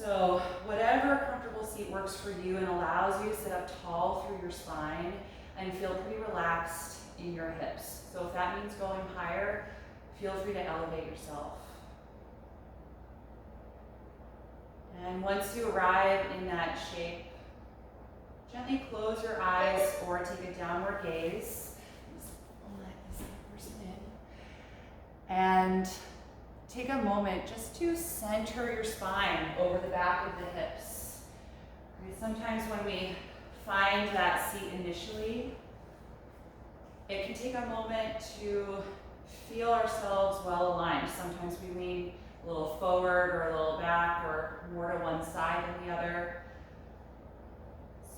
So whatever comfortable seat works for you and allows you to sit up tall through your spine and feel pretty relaxed in your hips. So if that means going higher, feel free to elevate yourself. And once you arrive in that shape, gently close your eyes or take a downward gaze. Just let this other person in. And take a moment just to center your spine over the back of the hips. Right? Sometimes when we find that seat initially, it can take a moment to feel ourselves well aligned. Sometimes we lean a little forward or a little back or more to one side than the other.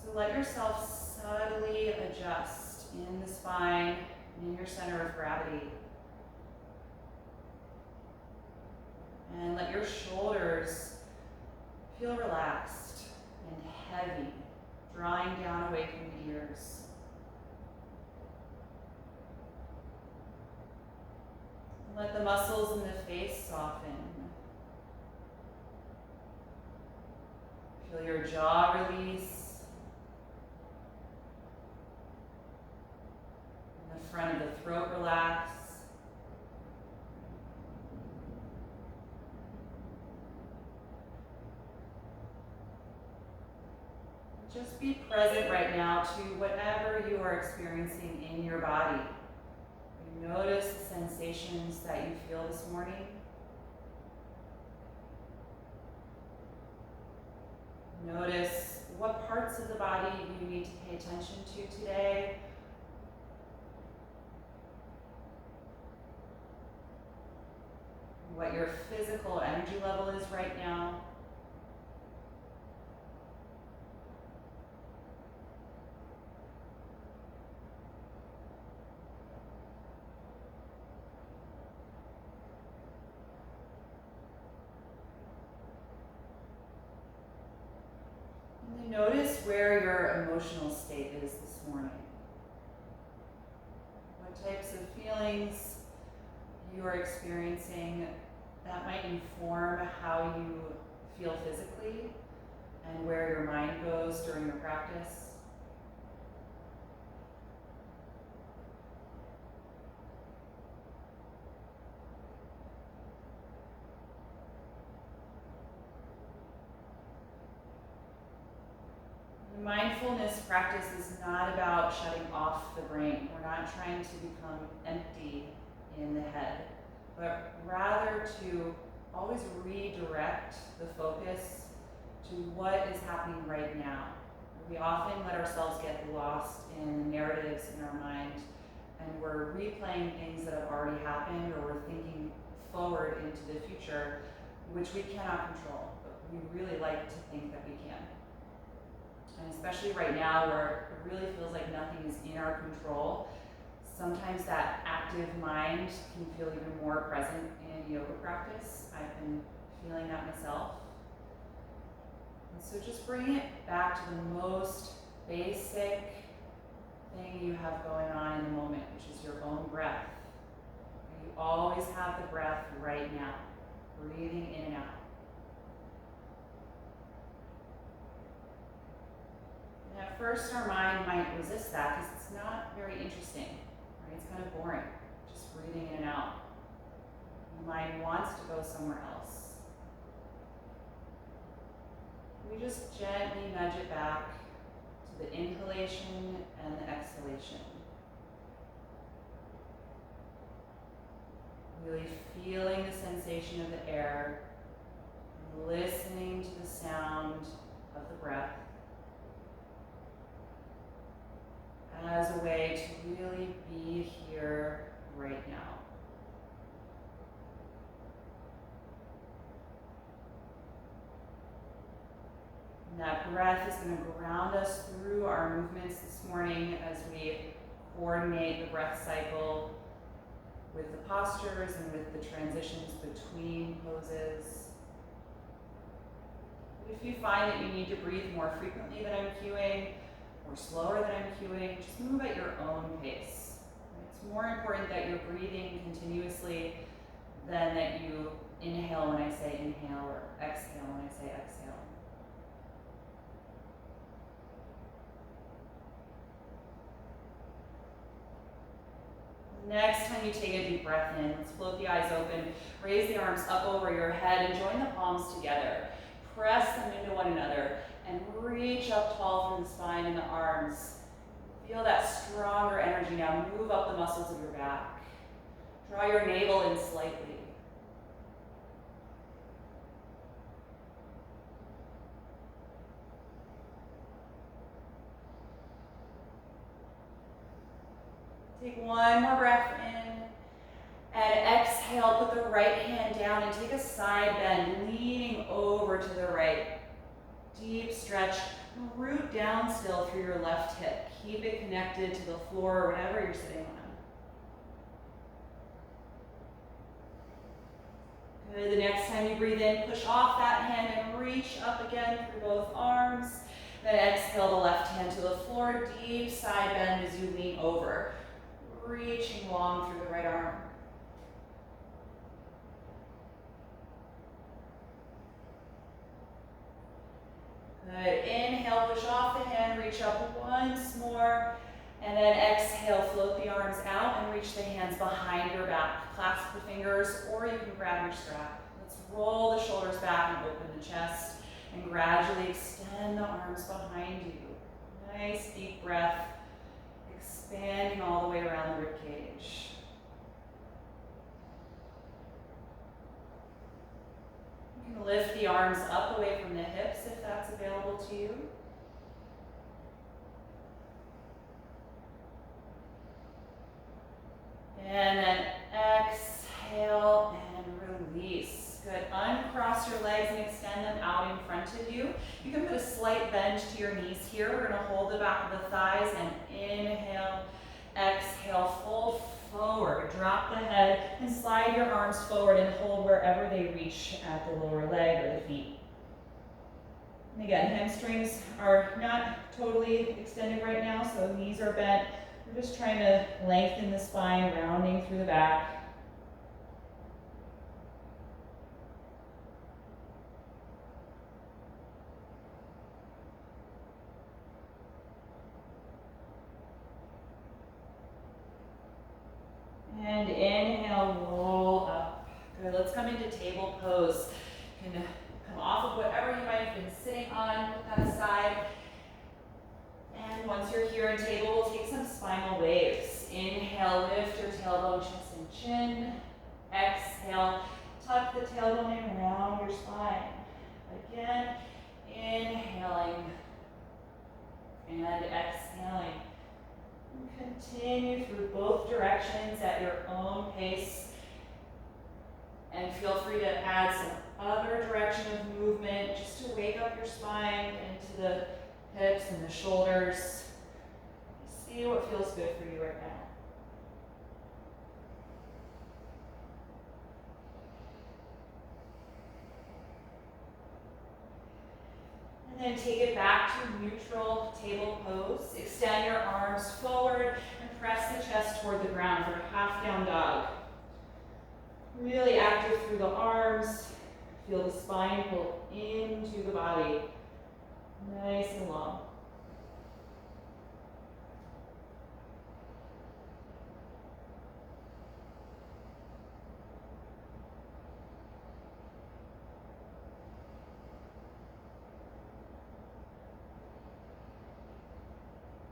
So let yourself subtly adjust in the spine and in your center of gravity. And let your shoulders feel relaxed and heavy, drawing down away from the ears. Let the muscles in the face soften. Feel your jaw release. And the front of the throat relax. Just be present right now to whatever you are experiencing in your body. Notice the sensations that you feel this morning. Notice what parts of the body you need to pay attention to today. What your physical energy level is right now. Notice where your emotional state is this morning. What types of feelings you are experiencing that might inform how you feel physically and where your mind goes during your practice. Mindfulness practice is not about shutting off the brain. We're not trying to become empty in the head, but rather to always redirect the focus to what is happening right now. We often let ourselves get lost in narratives in our mind, and we're replaying things that have already happened, or we're thinking forward into the future, which we cannot control, but we really like to think that we can. And especially right now where it really feels like nothing is in our control, sometimes that active mind can feel even more present in yoga practice. I've been feeling that myself. And so just bring it back to the most basic thing you have going on in the moment, which is your own breath. You always have the breath right now, breathing in and out. At first, our mind might resist that because it's not very interesting, right? It's kind of boring, just breathing in and out. The mind wants to go somewhere else. We just gently nudge it back to the inhalation and the exhalation. Really feeling the sensation of the air, and listening to the sound of the breath, as a way to really be here right now. And that breath is going to ground us through our movements this morning as we coordinate the breath cycle with the postures and with the transitions between poses. If you find that you need to breathe more frequently than I'm cueing, or slower than I'm cueing, just move at your own pace. It's more important that you're breathing continuously than that you inhale when I say inhale, or exhale when I say exhale. Next time you take a deep breath in, let's float the eyes open, raise the arms up over your head and join the palms together. Press them into one another and reach up tall through the spine and the arms. Feel that stronger energy now. Move up the muscles of your back. Draw your navel in slightly. Take one more breath in, and exhale, put the right hand down and take a side bend, leaning over to the right. Deep stretch, root down still through your left hip. Keep it connected to the floor or whatever you're sitting on. Good, the next time you breathe in, push off that hand and reach up again through both arms. Then exhale the left hand to the floor, deep side bend as you lean over. Reaching long through the right arm. Good. Inhale, push off the hand, reach up once more, and then exhale, float the arms out and reach the hands behind your back. Clasp the fingers, or you can grab your strap. Let's roll the shoulders back and open the chest, and gradually extend the arms behind you. Nice deep breath. Expanding all the way around the ribcage. You can lift the arms up away from the hips if that's available to you. And then exhale and release. Good. Uncross your legs and extend them out in front of you. You can put a slight bend to your knees here. We're going to hold the back of the thighs and inhale, exhale, fold forward. Drop the head and slide your arms forward and hold wherever they reach at the lower leg or the feet. And again, hamstrings are not totally extended right now, so knees are bent. We're just trying to lengthen the spine, rounding through the back. And inhale, roll up. Good, let's come into table pose. You can come off of whatever you might have been sitting on, put that aside. And once you're here in table, we'll take some spinal waves. Inhale, lift your tailbone, chest and chin. Exhale, tuck the tailbone in around your spine. Again, inhaling and exhaling. Continue through both directions at your own pace. And feel free to add some other direction of movement just to wake up your spine into the hips and the shoulders. See what feels good for you right now. And then take it back to neutral table pose. Extend your arms forward and press the chest toward the ground for half down dog. Really active through the arms. Feel the spine pull into the body. Nice and long.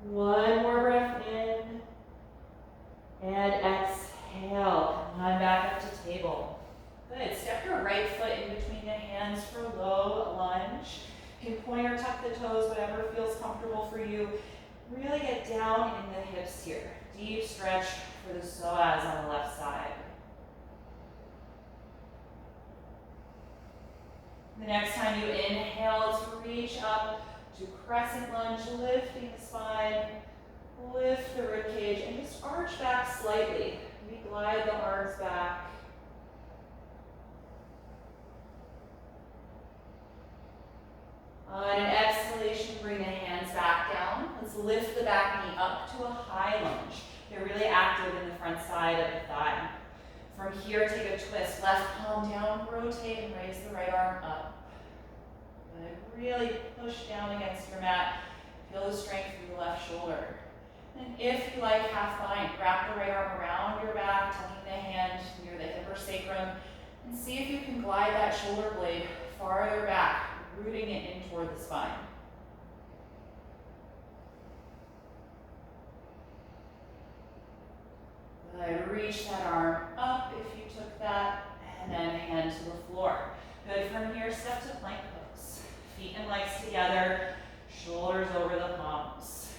One more breath in and exhale. Come on back up to table. Good. Step your right foot in between the hands for low lunge. You can point or tuck the toes, whatever feels comfortable for you. Really get down in the hips here. Deep stretch for the psoas on the left side. The next time you inhale, let's reach up to crescent lunge, lifting the spine, lift the ribcage, and just arch back slightly. We glide the arms back. On an exhalation, bring the hands back down. Let's lift the back knee up to a high lunge. Get really active in the front side of the thigh. From here, take a twist. Left palm down, rotate and raise the right arm up. Good. Really push down against your mat. Feel the strength through the left shoulder. And if you like half bind, wrap the right arm around your back, tucking the hand near the hip or sacrum, and see if you can glide that shoulder blade farther back, rooting it in toward the spine. Good. Reach that arm up if you took that, and then hand to the floor. Good. From here, step to plank pose. Feet and legs together, shoulders over the palms.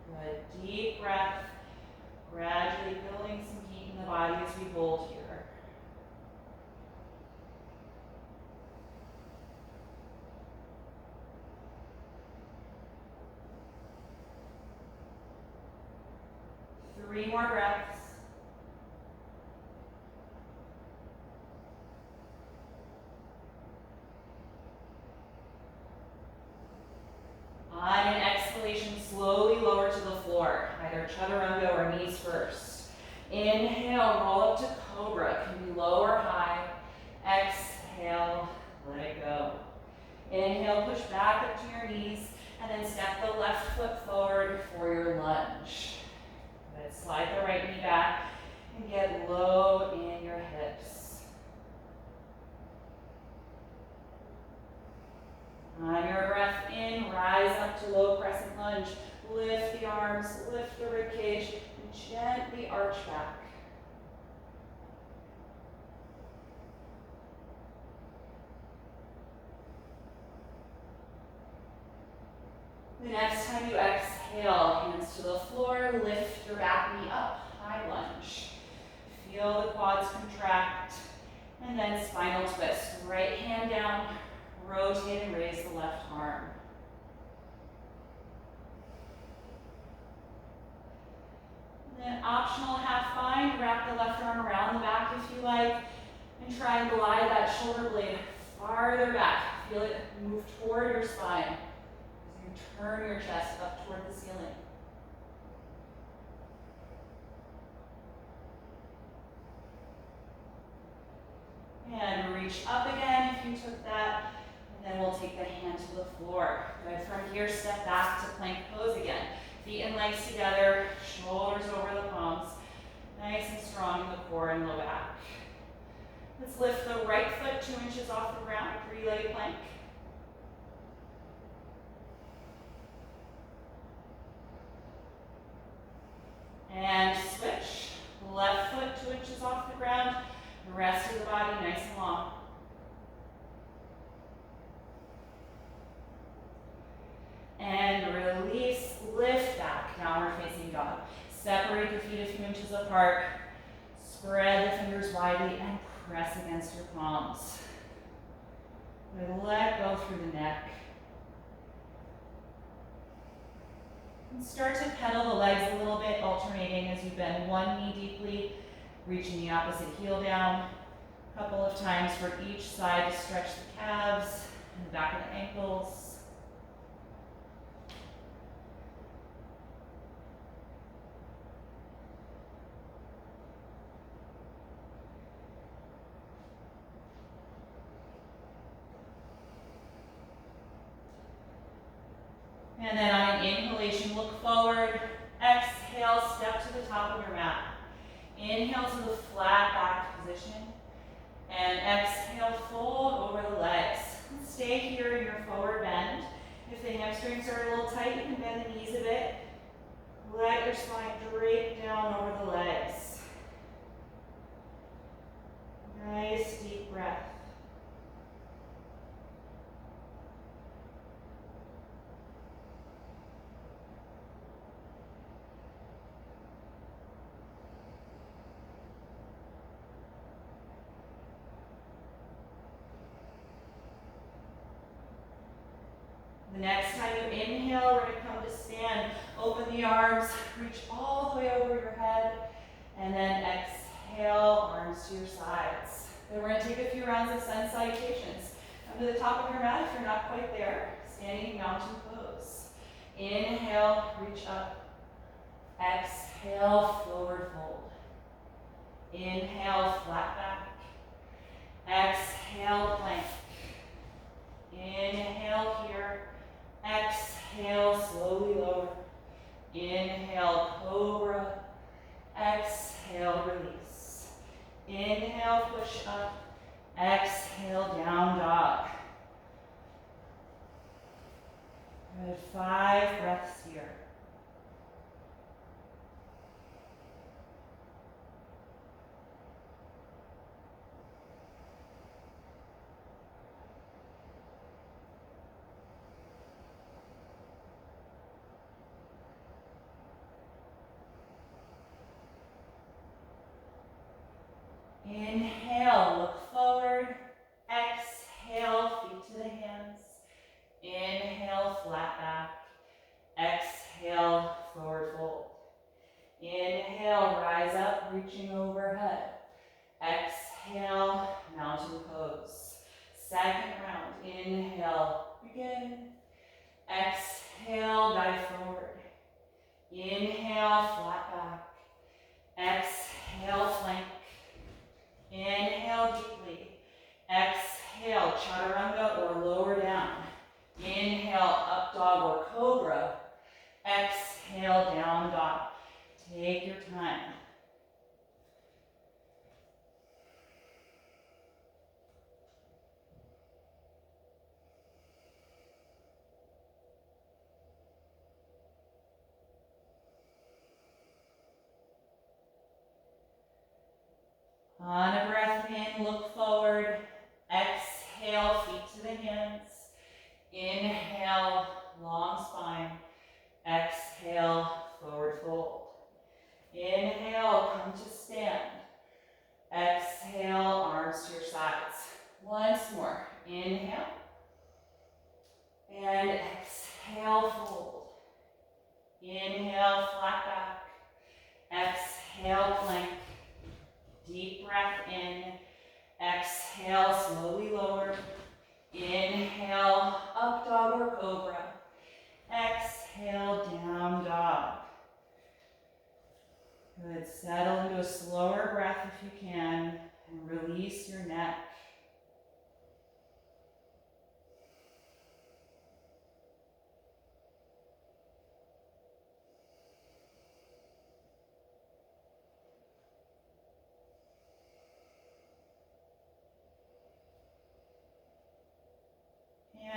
Good. Deep breath, gradually building some heat in the body as we hold here. Three more breaths. On an exhalation, slowly lower to the floor, either chaturanga or knees first. Inhale, roll up to cobra. Can be low or high. Exhale, let it go. Inhale, push back up to your knees, and then step the left foot forward for your lunge. Good. Slide the right knee back and get low in your hips. On your breath in, rise up to low crescent lunge. Lift the arms, lift the rib cage, and gently arch back. The next time you exhale, hands to the floor, lift your back knee up, high lunge. Feel the quads contract, and then spinal twist. Right hand down, rotate and raise the left arm. Then optional half bind, wrap the left arm around the back if you like, and try and glide that shoulder blade farther back. Feel it move toward your spine as you turn your chest up toward the ceiling. And reach up again if you took that. And then we'll take the hand to the floor. Good. From here, step back to plank pose again. Feet and legs together, shoulders over the palms. Nice and strong in the core and low back. Let's lift the right foot 2 inches off the ground, three-legged plank. And switch. Left foot 2 inches off the ground. The rest of the body nice and long. And release, lift back, downward facing dog. Separate the feet a few inches apart. Spread the fingers widely and press against your palms. Let go through the neck. And start to pedal the legs a little bit, alternating as you bend one knee deeply, reaching the opposite heel down. A couple of times for each side to stretch the calves and the back of the ankles. And then on an inhalation, look forward. Exhale, step to the top of your mat. Inhale to the flat back position. And exhale, fold over the legs. Stay here in your forward bend. If the hamstrings are a little tight, you can bend the knees a bit. Let your spine drape down over the legs. Nice deep breath. The next time you inhale, we're going to come to stand. Open the arms, reach all the way over your head, and then exhale, arms to your sides. Then we're going to take a few rounds of sun salutations. Come to the top of your mat if you're not quite there. Standing mountain pose. Inhale, reach up. Exhale, forward fold. Inhale, flat back. Exhale, plank. Inhale here. Exhale, slowly lower. Inhale, cobra. Exhale, release. Inhale, push up. Exhale, down dog. Good, 5 breaths here. Inhale, look forward. Exhale, feet to the hands. Inhale, flat back. Exhale, forward fold. Inhale, rise up, reaching overhead. Exhale, mountain pose. Second round, inhale, begin. Exhale, dive forward. Inhale, flat back. Exhale, plank. Inhale deeply. Exhale, chaturanga or lower down. Inhale, up dog or cobra. Exhale, down dog. Take your time. On a breath in, look forward. Exhale, feet to the hands. Inhale, long spine. Exhale, forward fold. Inhale, come to stand. Exhale, arms to your sides. Once more. Inhale. And exhale, fold. Inhale, flat back. Exhale, plank. Deep breath in. Exhale, slowly lower. Inhale, up dog or cobra. Exhale, down dog. Good. Settle into a slower breath if you can, and release your neck.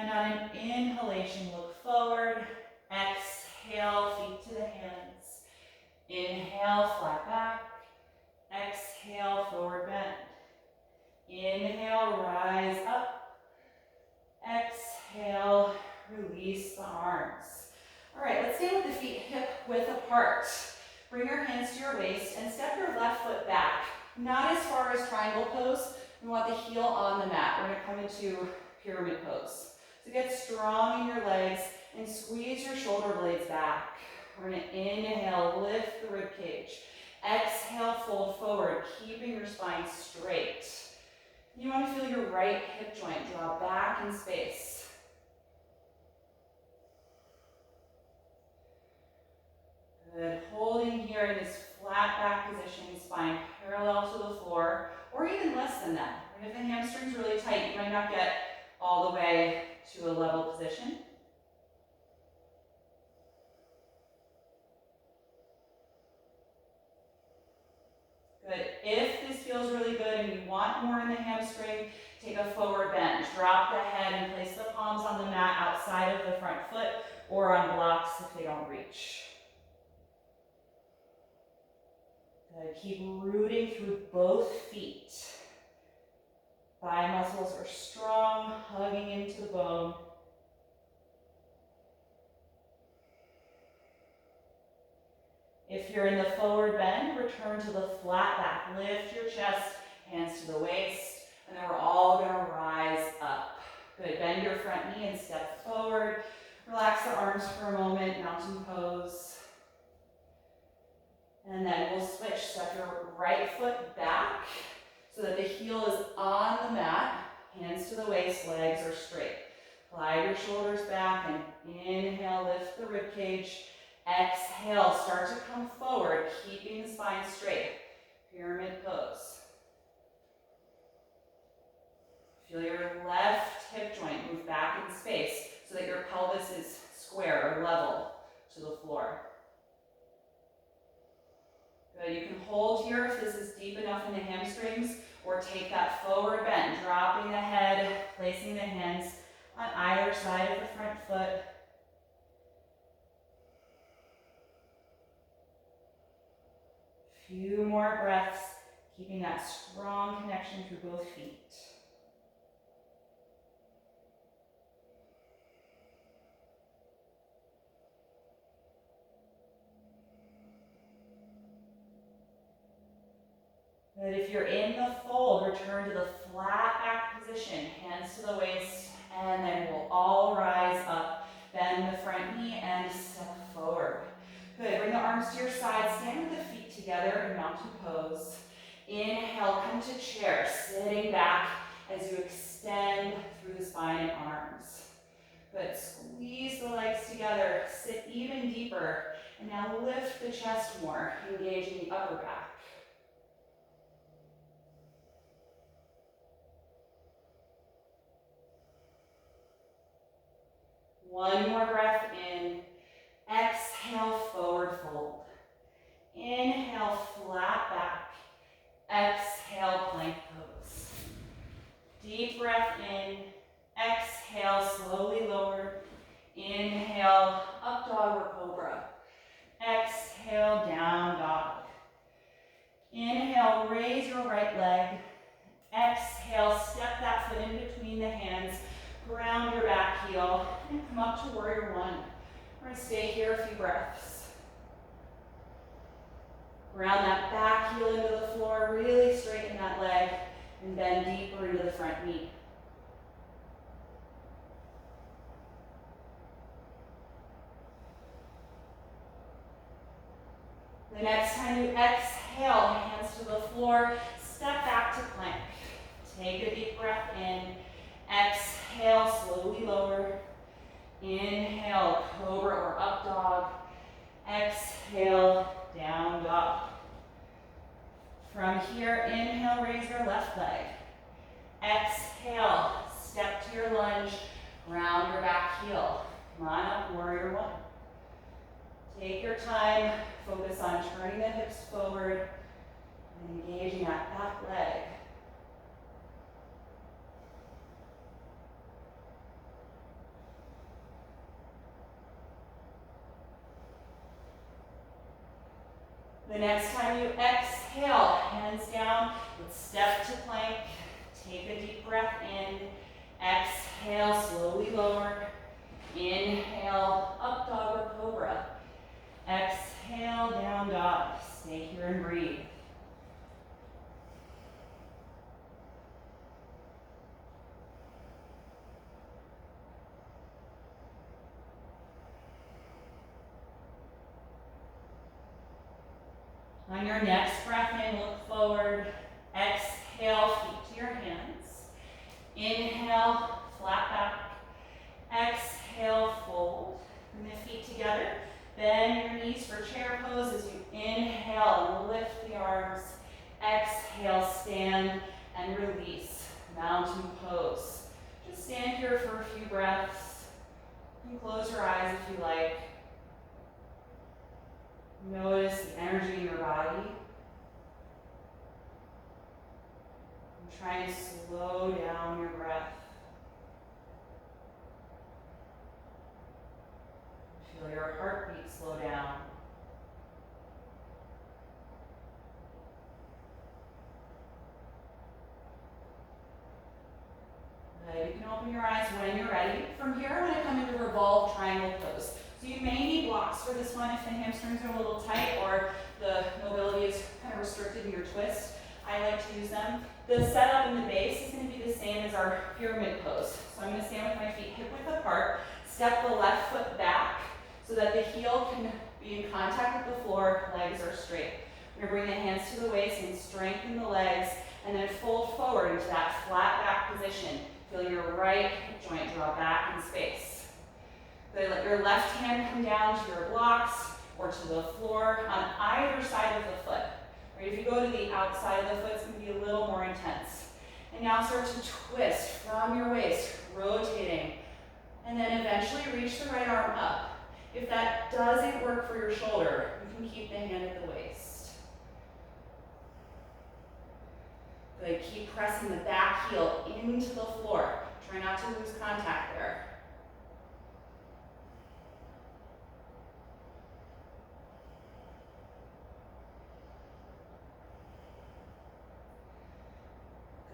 And on an inhalation, look forward. Exhale, feet to the hands. Inhale, flat back. Exhale, forward bend. Inhale, rise up. Exhale, release the arms. All right, let's stand with the feet hip width apart. Bring your hands to your waist and step your left foot back. Not as far as triangle pose. We want the heel on the mat. We're gonna come into pyramid pose. So get strong in your legs and squeeze your shoulder blades back. We're gonna inhale, lift the rib cage. Exhale, fold forward, keeping your spine straight. You want to feel your right hip joint draw back in space. Good. Holding here in this flat back position, spine parallel to the floor, or even less than that. And if the hamstring's really tight, you might not get all the way to a level position. Good. If this feels really good and you want more in the hamstring, take a forward bend. Drop the head and place the palms on the mat outside of the front foot or on blocks if they don't reach. Good. Keep rooting through both feet. Thigh muscles are strong, hugging into the bone. If you're in the forward bend, return to the flat back. Lift your chest, hands to the waist, and then we're all gonna rise up. Good, bend your front knee and step forward. Relax the arms for a moment, mountain pose. And then we'll switch. Step your right foot back so that the heel is on the mat. Hands to the waist, legs are straight. Glide your shoulders back and inhale, lift the rib cage. Exhale, start to come forward, keeping the spine straight. Pyramid pose. Feel your left hip joint move back in space so that your pelvis is square or level to the floor. Good, you can hold here if this is deep enough in the hamstrings, or take that forward bend, dropping the head, placing the hands on either side of the front foot. Few more breaths, keeping that strong connection through both feet. Good. If you're in the fold, return to the flat back position, hands to the waist, and then we'll all rise up. Bend the front knee and step forward. Good. Bring the arms to your side, stand with the feet together in mountain pose. Inhale, come to chair, sitting back as you extend through the spine and arms. Good. Squeeze the legs together, sit even deeper, and now lift the chest more, engaging the upper back. One more breath in. Exhale, forward fold. Inhale, flat back. Exhale, plank pose. Deep breath in. Exhale, slowly lower. Inhale, up dog or cobra. Exhale, down dog. Inhale, raise your right leg. Exhale, step that foot in between the hands. Ground your back heel and come up to warrior one. We're going to stay here a few breaths. Ground that back heel into the floor, really straighten that leg, and bend deeper into the front knee. The next time you exhale, hands to the floor, step back to plank. Take a deep breath in. Exhale, slowly lower. Inhale, cobra or up dog. Exhale, down dog. From here, inhale, raise your left leg. Exhale, step to your lunge, ground your back heel. Come on up, warrior one. Take your time, focus on turning the hips forward and engaging that back leg. The next time you exhale, hands down, let's step to plank. Take a deep breath in. Exhale, slowly lower. Inhale, up dog or cobra. Exhale, down dog. Stay here and breathe. On your next breath in, look forward. Exhale, feet to your hands. Inhale, flat back. Exhale, fold. Bring the feet together. Bend your knees for chair pose as you inhale and lift the arms. Exhale, stand and release. Mountain pose. Just stand here for a few breaths. You can close your eyes if you like. Notice the energy in your body. I'm trying to slow down your breath. Feel your heartbeat slow down. Good. You can open your eyes when you're ready. From here, I'm going to come into revolved triangle pose. So you may need blocks for this one if the hamstrings are a little tight or the mobility is kind of restricted in your twist. I like to use them. The setup in the base is going to be the same as our pyramid pose. So I'm going to stand with my feet hip width apart, step the left foot back so that the heel can be in contact with the floor, legs are straight. We're going to bring the hands to the waist and strengthen the legs, and then fold forward into that flat back position. Feel your right hip joint draw back in space. Good. Let your left hand come down to your blocks or to the floor on either side of the foot. Right, if you go to the outside of the foot, it's going to be a little more intense. And now start to twist from your waist, rotating. And then eventually reach the right arm up. If that doesn't work for your shoulder, you can keep the hand at the waist. Good, keep pressing the back heel into the floor. Try not to lose contact there.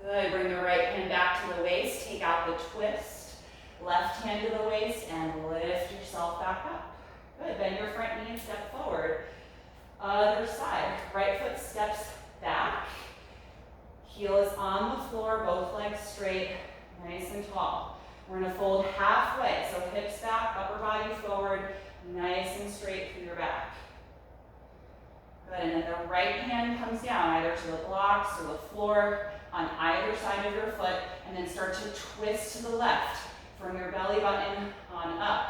Good, bring the right hand back to the waist, take out the twist. Left hand to the waist and lift yourself back up. Good, bend your front knee and step forward. Other side, right foot steps back. Heel is on the floor, both legs straight, nice and tall. We're gonna fold halfway, so hips back, upper body forward, nice and straight through your back. Good, and then the right hand comes down either to the blocks or the floor on either side of your foot, and then start to twist to the left from your belly button on up.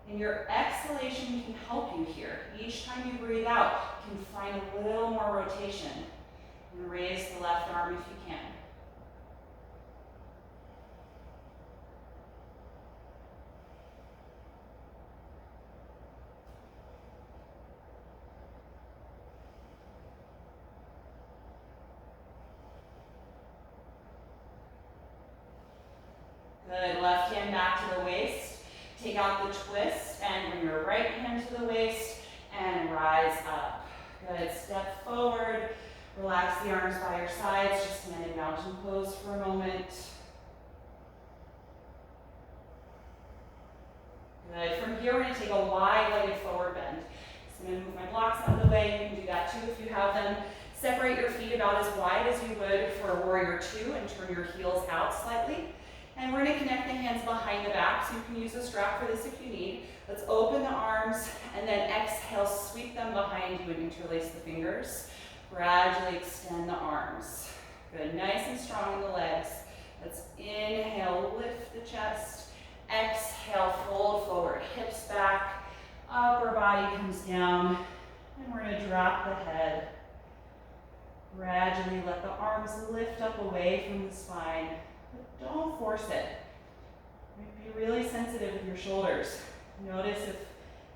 And your exhalation can help you here. Each time you breathe out, you can find a little more rotation. And raise the left arm if you can. Good, left hand back to the waist. Take out the twist and bring your right hand to the waist and rise up. Good, step forward. Relax the arms by your sides. Just stand in mountain pose for a moment. Good, from here we're gonna take a wide-legged forward bend. So I'm gonna move my blocks out of the way. You can do that too if you have them. Separate your feet about as wide as you would for a warrior two and turn your heels out slightly. And we're gonna connect the hands behind the back, so you can use a strap for this if you need. Let's open the arms and then exhale, sweep them behind you and interlace the fingers. Gradually extend the arms. Good, nice and strong in the legs. Let's inhale, lift the chest. Exhale, fold forward, hips back. Upper body comes down. And we're gonna drop the head. Gradually let the arms lift up away from the spine. But don't force it. Be really sensitive with your shoulders. Notice if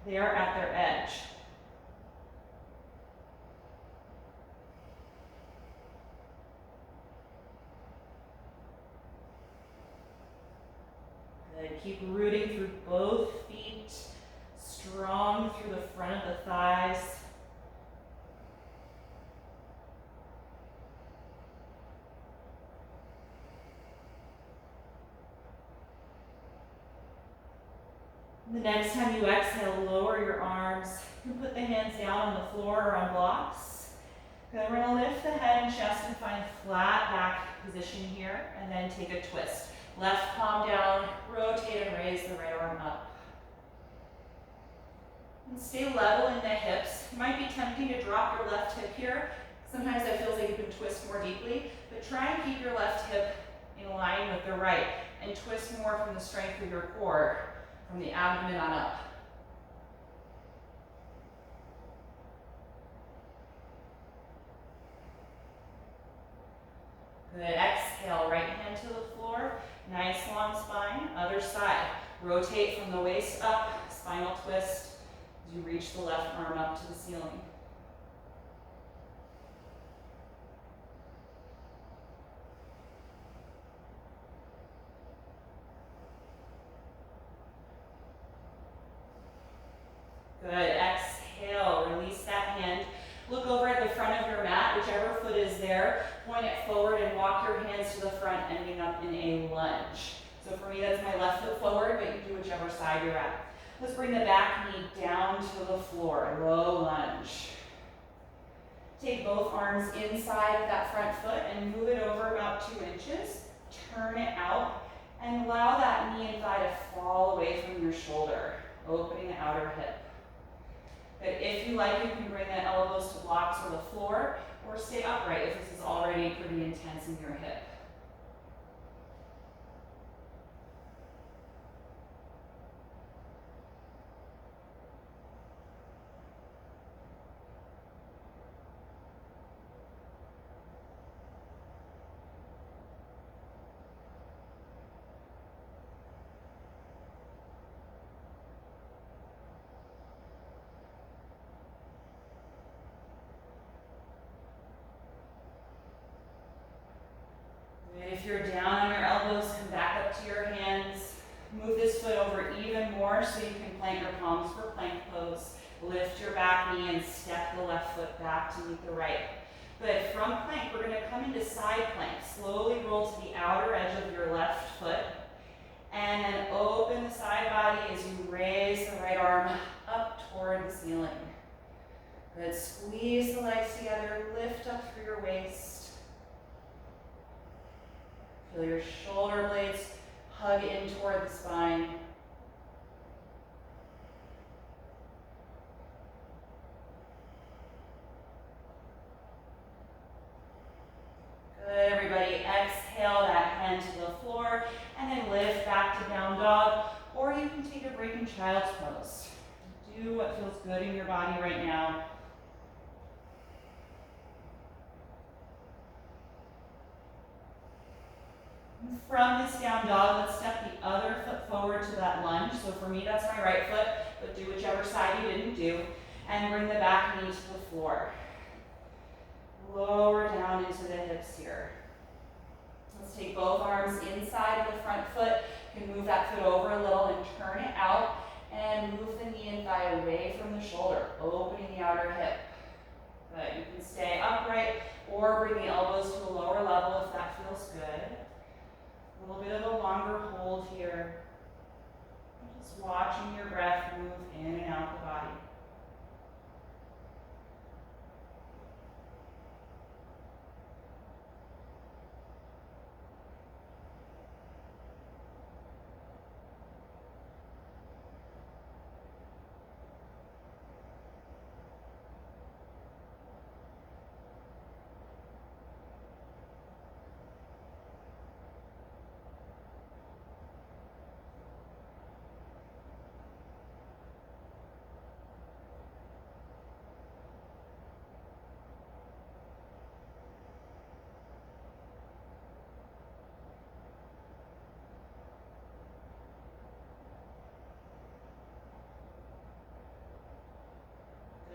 they are at their edge. Good. Keep rooting through both feet. Strong through the front of the thighs. The next time you exhale, lower your arms. You can put the hands down on the floor or on blocks. Good, we're gonna lift the head and chest and find flat back position here, and then take a twist. Left palm down, rotate and raise the right arm up. And stay level in the hips. It might be tempting to drop your left hip here. Sometimes that feels like you can twist more deeply, but try and keep your left hip in line with the right and twist more from the strength of your core. From the abdomen on up. Good, exhale, right hand to the floor, nice long spine, other side. Rotate from the waist up, spinal twist, as you reach the left arm up to the ceiling. Good, exhale, release that hand. Look over at the front of your mat, whichever foot is there. Point it forward and walk your hands to the front, ending up in a lunge. So for me, that's my left foot forward, but you can do whichever side you're at. Let's bring the back knee down to the floor, low lunge. Take both arms inside that front foot and move it over about 2 inches. Turn it out and allow that knee and thigh to fall away from your shoulder, opening the outer hip. But if you like, you can bring the elbows to blocks or the floor, or stay upright if this is already pretty intense in your hip. you're down on your elbows, come back up to your hands. Move this foot over even more so you can plant your palms for plank pose. Lift your back knee and step the left foot back to meet the right. Good. From plank, we're going to come into side plank. Slowly roll to the outer edge of your left foot. And then open the side body as you raise the right arm up toward the ceiling. Good. Squeeze the legs together. Lift up through your waist. Feel your shoulder blades hug in toward the spine. Good, everybody. Exhale that hand to the floor and then lift back to down dog, or you can take a break in child's pose. Do what feels good in your body right now. From this down dog, let's step the other foot forward to that lunge. So for me, that's my right foot, but do whichever side you didn't do. And bring the back knee to the floor. Lower down into the hips here. Let's take both arms inside of the front foot. You can move that foot over a little and turn it out. And move the knee and thigh away from the shoulder, opening the outer hip. Good. You can stay upright or bring the elbows to a lower level if that feels good. A little bit of a longer hold here. Just watching your breath move in and out the body.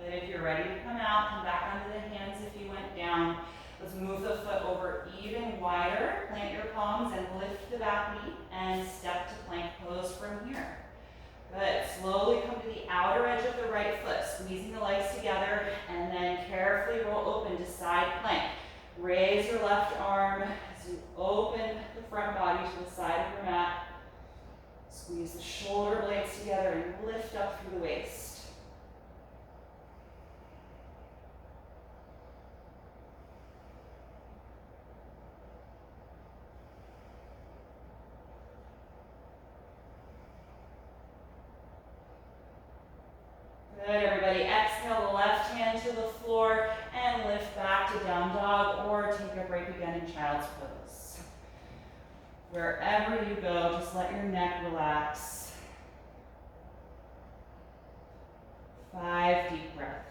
Good. If you're ready to come out, come back onto the hands if you went down. Let's move the foot over even wider. Plant your palms and lift the back knee and step to plank pose from here. Good. Slowly come to the outer edge of the right foot, squeezing the legs together, and then carefully roll open to side plank. Raise your left arm as you open the front body to the side of your mat. Squeeze the shoulder blades together and lift up through the waist. Good, everybody. Exhale the left hand to the floor and lift back to down dog or take a break again in child's pose. Wherever you go, just let your neck relax. 5 deep breaths.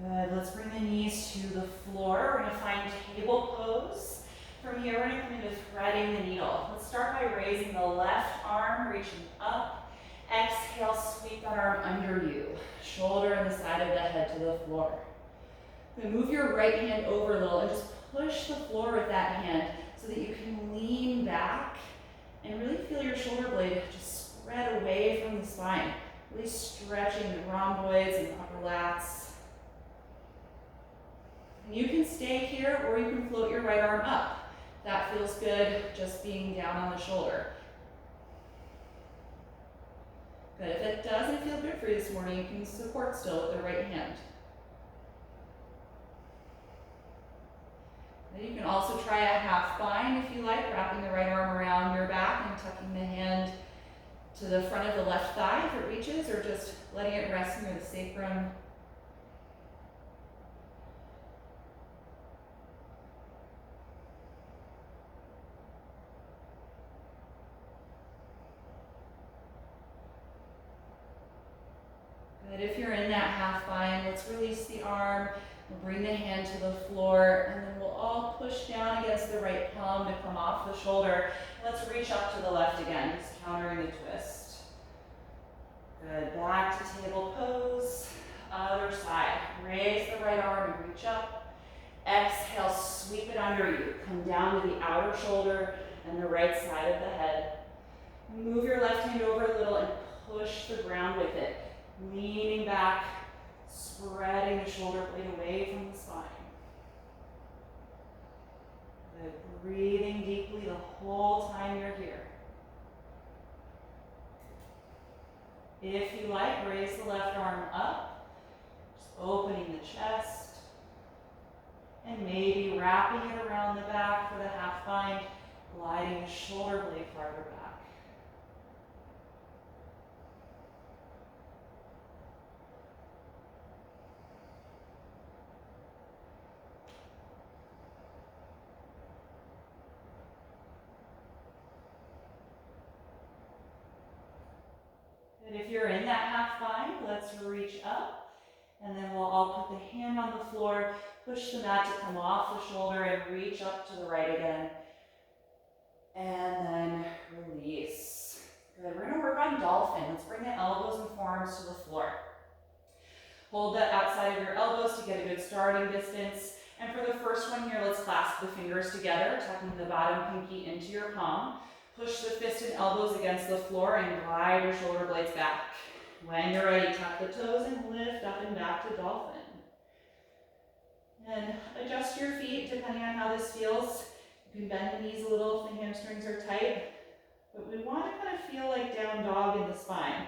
Good, let's bring the knees to the floor. We're gonna find table pose. From here, we're gonna come into threading the needle. Let's start by raising the left arm, reaching up. Exhale, sweep that arm under you. Shoulder and the side of the head to the floor. Then move your right hand over a little and just push the floor with that hand so that you can lean back and really feel your shoulder blade just spread away from the spine. Really stretching the rhomboids and upper lats. You can stay here or you can float your right arm up. That feels good, just being down on the shoulder. Good, if it doesn't feel good for you this morning, you can support still with the right hand. Then you can also try a half bind if you like, wrapping the right arm around your back and tucking the hand to the front of the left thigh if it reaches, or just letting it rest near the sacrum. Good, Good, if you're in that half bind, let's release the arm. We'll bring the hand to the floor, and then we'll all push down against the right palm to come off the shoulder. Let's reach up to the left again, just countering the twist. Good, back to table pose. Other side, raise the right arm and reach up. Exhale, sweep it under you. Come down to the outer shoulder and the right side of the head. Move your left hand over a little and push the ground with it. Leaning back, spreading the shoulder blade away from the spine. Good. Breathing deeply the whole time you're here. If you like, raise the left arm up, just opening the chest, and maybe wrapping it around the back for the half bind, gliding the shoulder blade farther back. And if you're in that half bind, let's reach up, and then we'll all put the hand on the floor, push the mat to come off the shoulder, and reach up to the right again. And then release. Good, we're gonna work on dolphin. Let's bring the elbows and forearms to the floor. Hold the outside of your elbows to get a good starting distance. And for the first one here, let's clasp the fingers together, tucking the bottom pinky into your palm. Push the fist and elbows against the floor and glide your shoulder blades back. When you're ready, tuck the toes and lift up and back to dolphin. And adjust your feet depending on how this feels. You can bend the knees a little if the hamstrings are tight. But we want to kind of feel like down dog in the spine.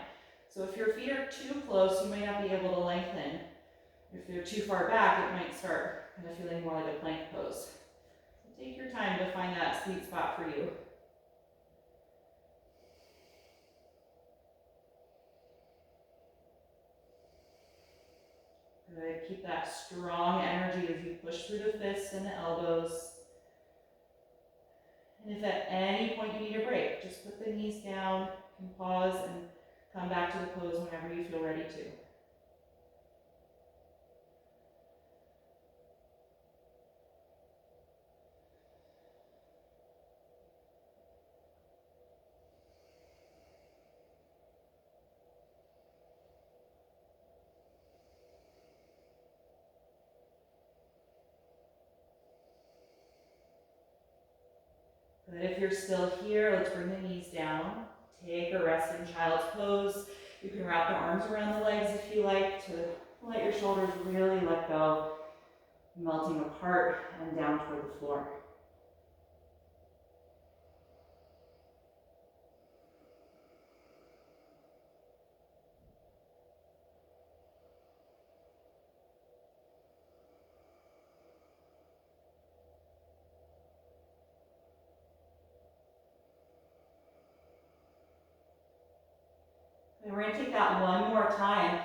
So if your feet are too close, you might not be able to lengthen. If they're too far back, it might start kind of feeling more like a plank pose. So take your time to find that sweet spot for you. Good, keep that strong energy as you push through the fists and the elbows. And if at any point you need a break, just put the knees down, you can pause and come back to the pose whenever you feel ready to. Good, if you're still here, let's bring the knees down. Take a rest in child's pose. You can wrap the arms around the legs if you like to let your shoulders really let go, melting apart and down toward the floor. And we're going to take that one more time.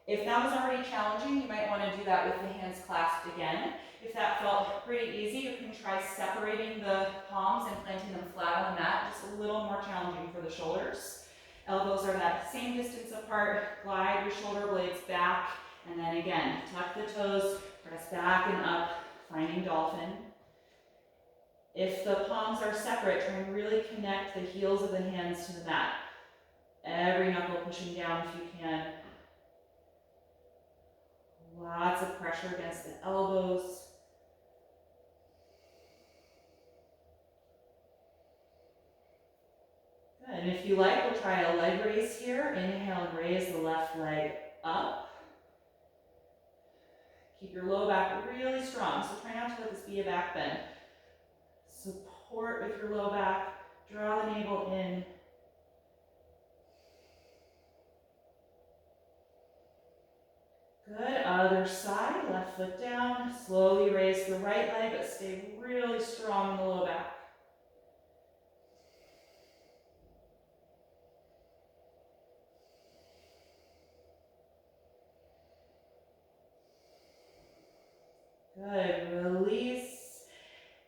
If that was already challenging, you might want to do that with the hands clasped again. If that felt pretty easy, you can try separating the palms and planting them flat on the mat, just a little more challenging for the shoulders. Elbows are that same distance apart, glide your shoulder blades back, and then again, tuck the toes, press back and up, finding dolphin. If the palms are separate, try and really connect the heels of the hands to the mat. Every knuckle pushing down if you can. Lots of pressure against the elbows. Good, and if you like, we'll try a leg raise here. Inhale and raise the left leg up. Keep your low back really strong, so try not to let this be a back bend. Support with your low back, draw the navel in. Good, other side, left foot down. Slowly raise the right leg, but stay really strong in the low back. Good, release.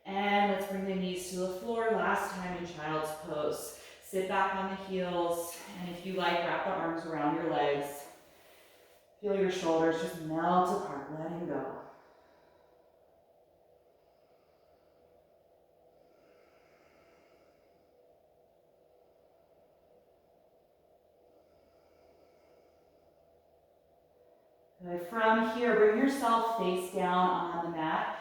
And let's bring the knees to the floor. Last time in child's pose. Sit back on the heels, and if you like, wrap the arms around your legs. Feel your shoulders just melt apart, letting go. Good. From here, bring yourself face down on the mat.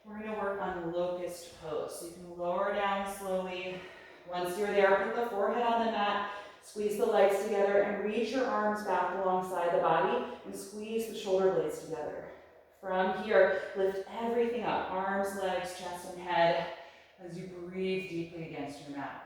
We're going to work on locust pose. So you can lower down slowly. Once you're there, put the forehead on the mat, squeeze the legs together, and reach your arms back alongside the body and squeeze the shoulder blades together. From here, lift everything up, arms, legs, chest, and head, as you breathe deeply against your mat.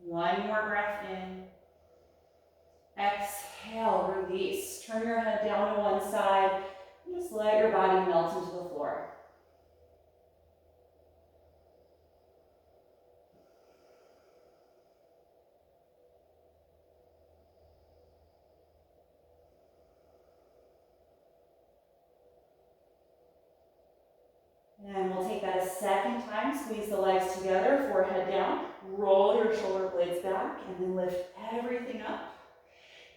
One more breath in. Exhale, release. Turn your head down to one side and just let your body melt into the floor. And we'll take that a second time. Squeeze the legs together, forehead down. Roll your shoulder blades back and then lift everything up.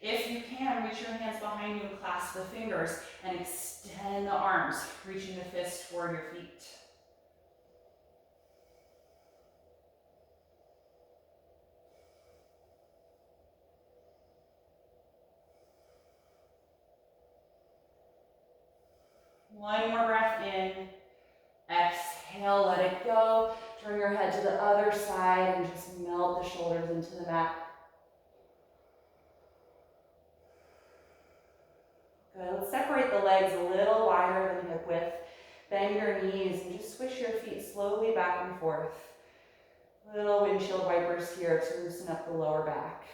If you can, reach your hands behind you and clasp the fingers and extend the arms, reaching the fist toward your feet. One more breath in. Exhale, let it go. Turn your head to the other side and just melt the shoulders into the mat. Good. Let's separate the legs a little wider than hip width. Bend your knees and just swish your feet slowly back and forth. Little windshield wipers here to loosen up the lower back.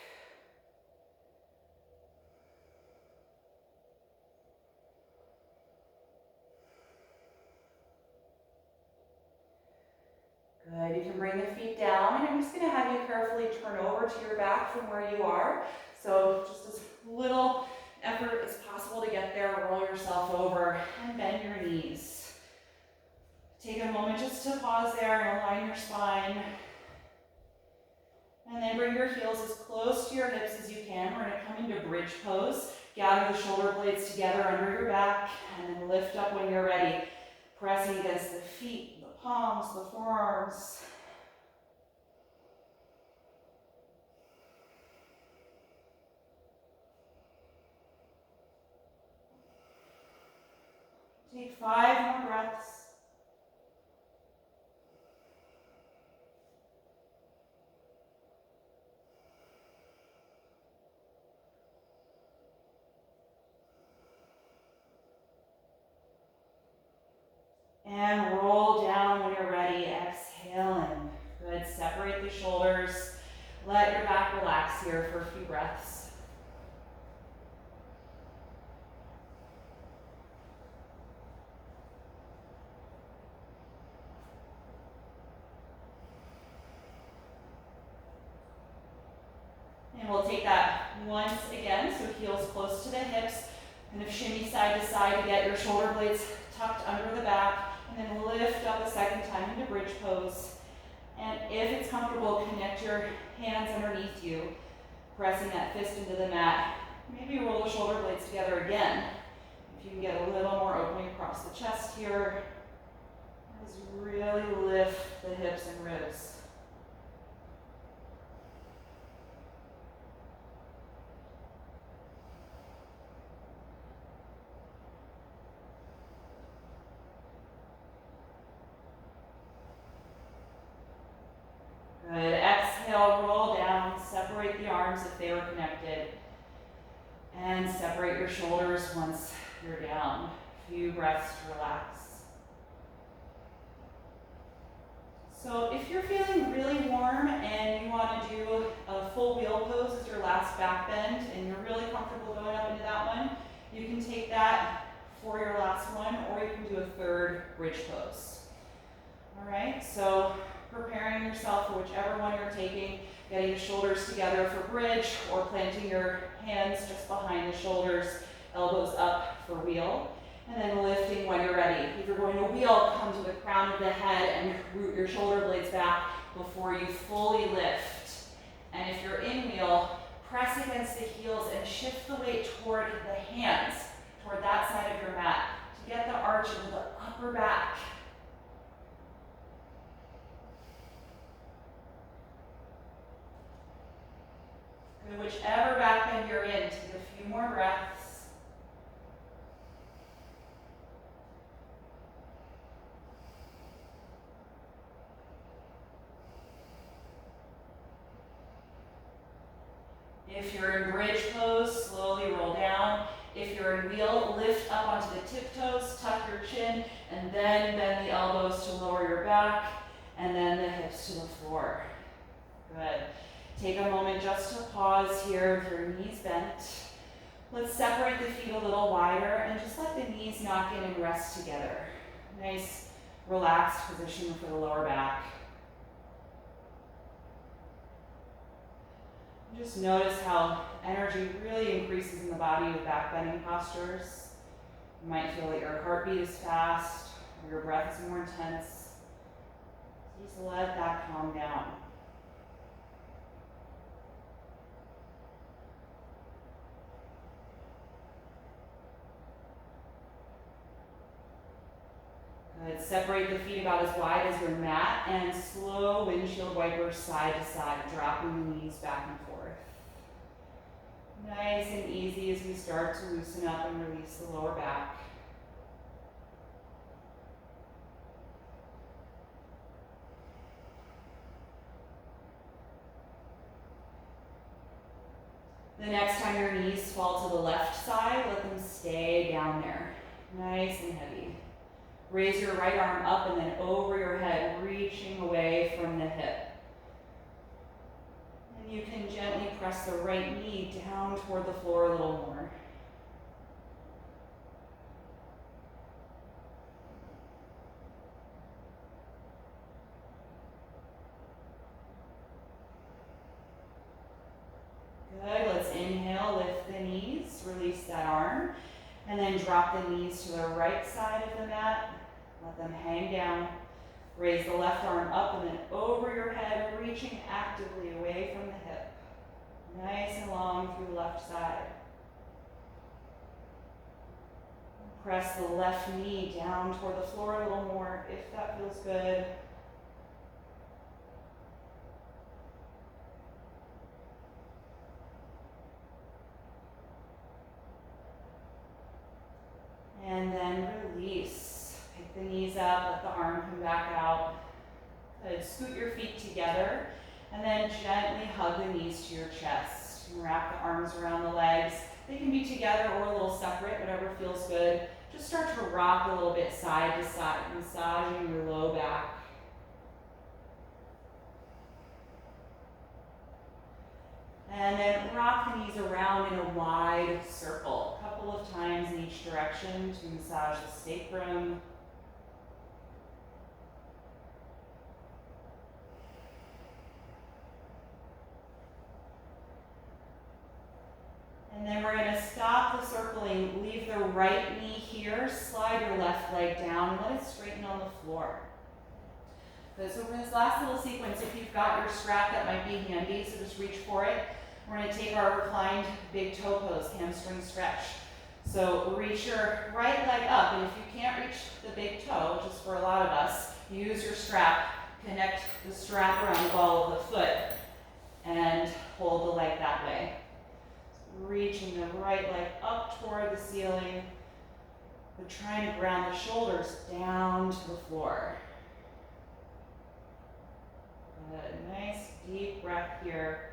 Good. You can bring the feet down, and I'm just going to have you carefully turn over to your back from where you are. So just as little effort as possible to get there. Roll yourself over and bend your knees. Take a moment just to pause there and align your spine. And then bring your heels as close to your hips as you can. We're going to come into bridge pose. Gather the shoulder blades together under your back and then lift up when you're ready. Pressing against the feet, the palms, the forearms. Take 5 more breaths. And roll down when you're ready. Exhale in. Good. Separate the shoulders. Let your back relax here for a few breaths. And we'll take that once again, so heels close to the hips. Kind of shimmy side to side to get your shoulder blades tucked under the back. And then lift up a second time into bridge pose. And if it's comfortable, connect your hands underneath you, pressing that fist into the mat. Maybe roll the shoulder blades together again. If you can get a little more opening across the chest here. Just really lift the hips and ribs. Good. Exhale, roll down, separate the arms if they were connected, and separate your shoulders once you're down. A few breaths to relax. So if you're feeling really warm and you want to do a full wheel pose as your last back bend, and you're really comfortable going up into that one, you can take that for your last one, or you can do a third bridge pose. All right, so preparing yourself for whichever one you're taking, getting the shoulders together for bridge or planting your hands just behind the shoulders elbows up for wheel, and then lifting when you're ready. If you're going to wheel, come to the crown of the head and root your shoulder blades back before you fully lift. And if you're in wheel, press against the heels and shift the weight toward the hands, toward that side of your mat, to get the arch of the upper back. Good, whichever back bend you're in, take a few more breaths. If you're in bridge pose, slowly roll down. If you're in wheel, lift up onto the tiptoes, tuck your chin, and then bend the elbows to lower your back, and then the hips to the floor. Good. Take a moment just to pause here with your knees bent. Let's separate the feet a little wider and just let the knees knock in and rest together. Nice, relaxed position for the lower back. Just notice how energy really increases in the body with back bending postures. You might feel that your heartbeat is fast, or your breath is more intense. Just let that calm down. Good. Separate the feet about as wide as your mat and slow windshield wipers side to side, dropping the knees back and forth. Nice and easy as we start to loosen up and release the lower back. The next time your knees fall to the left side, let them stay down there. Nice and heavy. Raise your right arm up and then over your head, reaching away from the hip. And you can gently press the right knee down toward the floor a little more. Good, let's inhale, lift the knees, release that arm, and then drop the knees to the right side of the mat. Let them hang down. Raise the left arm up and then over your head, reaching actively away from the hip. Nice and long through the left side. Press the left knee down toward the floor a little more if that feels good. And then release. Pick the knees up, let the arm come back out. Good. Scoot your feet together and then gently hug the knees to your chest. And wrap the arms around the legs. They can be together or a little separate, whatever feels good. Just start to rock a little bit side to side, massaging your low back. And then rock the knees around in a wide circle, a couple of times in each direction to massage the sacrum. And then we're going to stop the circling, leave the right knee here, slide your left leg down, and let it straighten on the floor. Good, so for this last little sequence, if you've got your strap, that might be handy, so just reach for it. We're going to take our reclined big toe pose, hamstring stretch. So reach your right leg up, and if you can't reach the big toe, which is for a lot of us, use your strap, connect the strap around the ball of the foot, and hold the leg that way. So reaching the right leg up toward the ceiling, but trying to ground the shoulders down to the floor. Good. Nice deep breath here.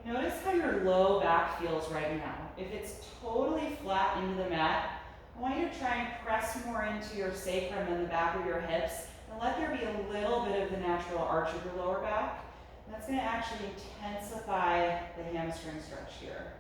Notice how your low back feels right now. If it's totally flat into the mat, I want you to try and press more into your sacrum and the back of your hips, and let there be a little bit of the natural arch of your lower back. And that's going to actually intensify the hamstring stretch here.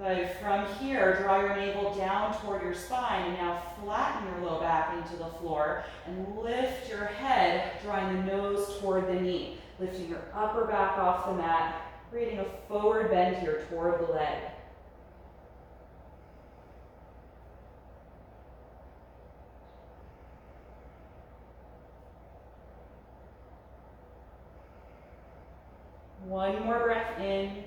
Good. From here, draw your navel down toward your spine and now flatten your low back into the floor and lift your head, drawing the nose toward the knee, lifting your upper back off the mat, creating a forward bend here toward the leg. One more breath in.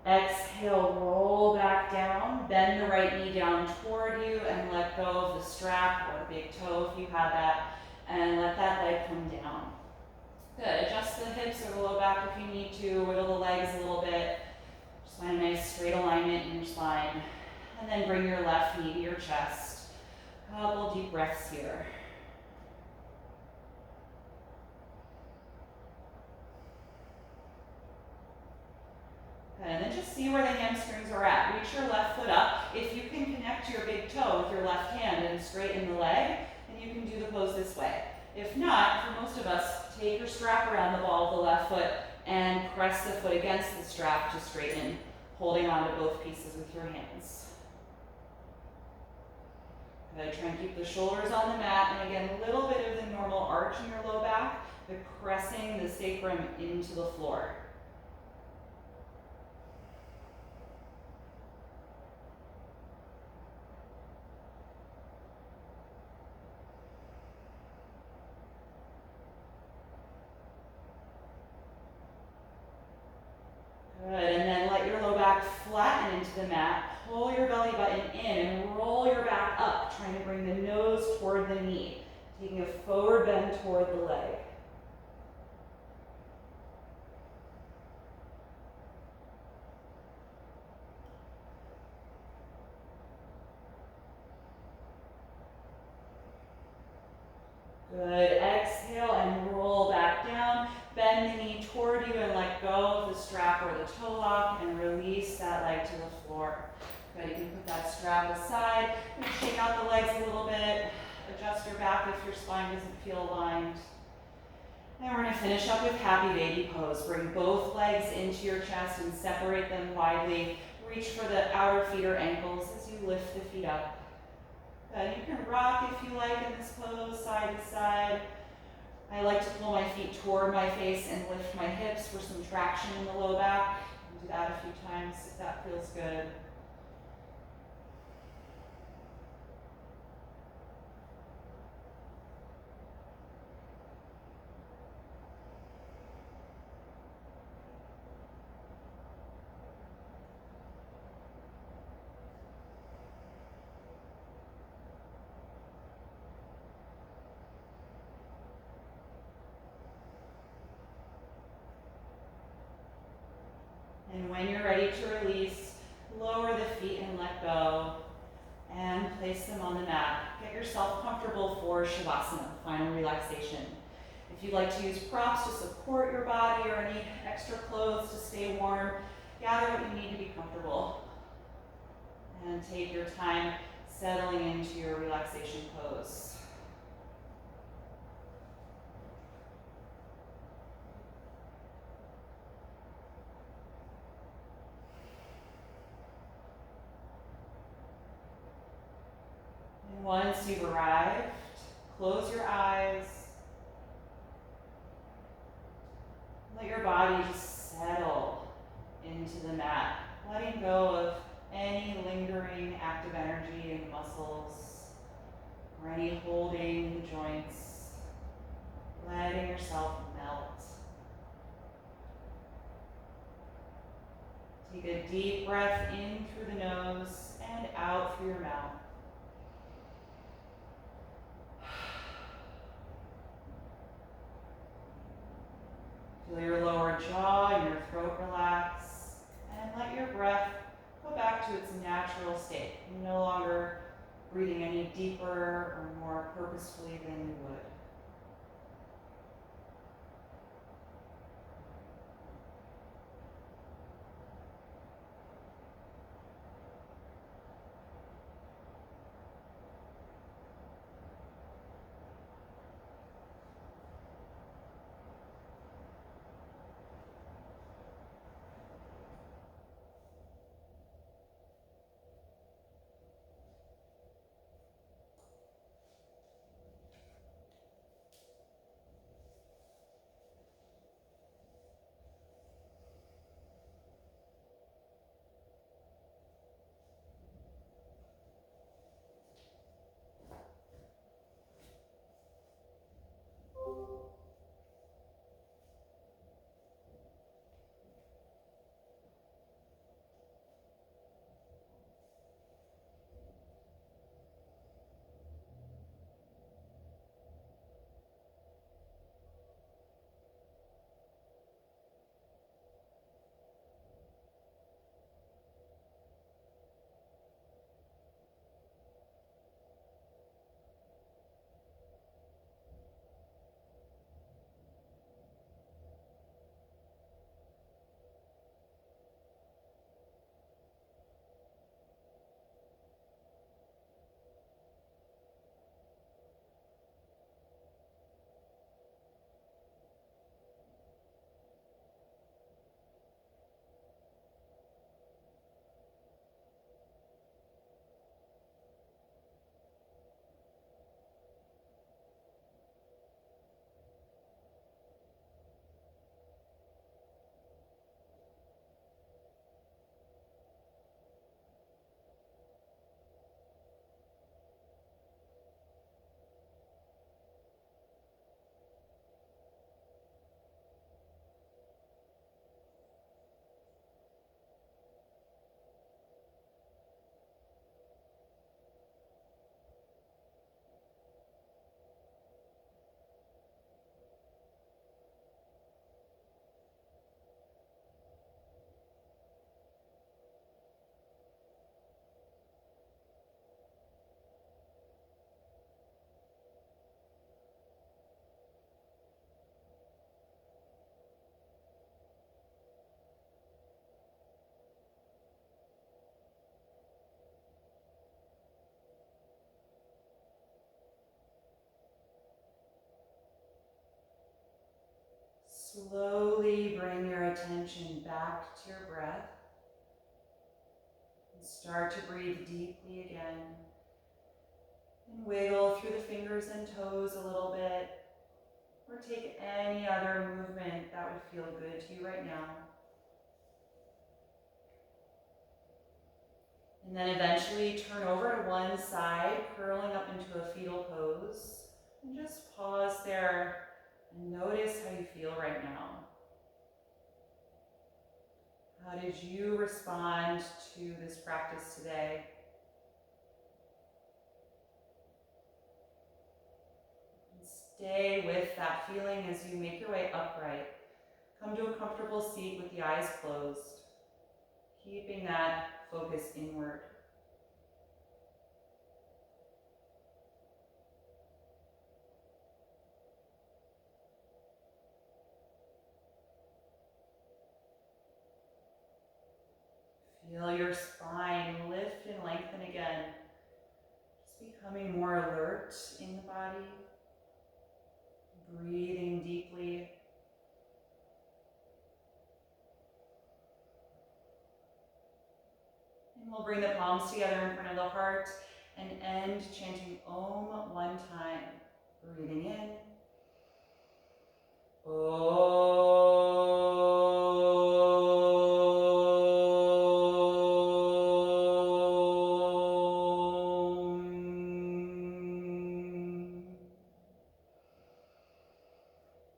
Exhale, roll back down, bend the right knee down toward you and let go of the strap or the big toe if you have that, and let that leg come down. Good, adjust the hips or the low back if you need to, wiggle the legs a little bit. Just find a nice straight alignment in your spine. And then bring your left knee to your chest. Couple deep breaths here. And then just see where the hamstrings are at. Reach your left foot up. If you can connect your big toe with your left hand and straighten the leg, then you can do the pose this way. If not, for most of us, take your strap around the ball of the left foot and press the foot against the strap to straighten, holding on to both pieces with your hands. Good. Try and keep the shoulders on the mat, and again, a little bit of the normal arch in your low back, but pressing the sacrum into the floor. Good, and then let your low back flatten into the mat. Pull your belly button in and roll your back up, trying to bring the nose toward the knee, taking a forward bend toward the leg. Good, exhale and roll back down. Bend the knee toward you and let go of the strap or the toe lock and release that leg to the floor. Good, you can put that strap aside. Shake out the legs a little bit. Adjust your back if your spine doesn't feel aligned. And we're going to finish up with happy baby pose. Bring both legs into your chest and separate them widely. Reach for the outer feet or ankles as you lift the feet up. Good. You can rock if you like in this pose, side to side. I like to pull my feet toward my face and lift my hips for some traction in the low back. Do that a few times if that feels good. And when you're ready to release, lower the feet and let go, and place them on the mat. Get yourself comfortable for Shavasana, final relaxation. If you'd like to use props to support your body or need extra clothes to stay warm, gather what you need to be comfortable. And take your time settling into your relaxation pose. Once you've arrived, close your eyes. Let your body just settle into the mat, letting go of any lingering active energy in the muscles or any holding in the joints, letting yourself melt. Take a deep breath in through the nose and out through your mouth. Feel your lower jaw and your throat relax, and let your breath go back to its natural state. You're no longer breathing any deeper or more purposefully than you would. Slowly bring your attention back to your breath. And start to breathe deeply again. And wiggle through the fingers and toes a little bit. Or take any other movement that would feel good to you right now. And then eventually turn over to one side, curling up into a fetal pose. And just pause there and notice how you feel right now. How did you respond to this practice today? And stay with that feeling as you make your way upright. Come to a comfortable seat with the eyes closed, keeping that focus inward. Feel your spine lift and lengthen again. Just becoming more alert in the body. Breathing deeply. And we'll bring the palms together in front of the heart and end chanting Om one time. Breathing in.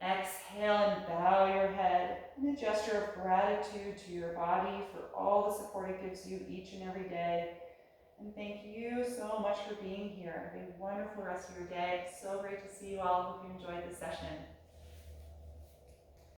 Exhale and bow your head in a gesture of gratitude to your body for all the support it gives you each and every day. And thank you so much for being here. Have a wonderful rest of your day. So great to see you all. Hope you enjoyed this session.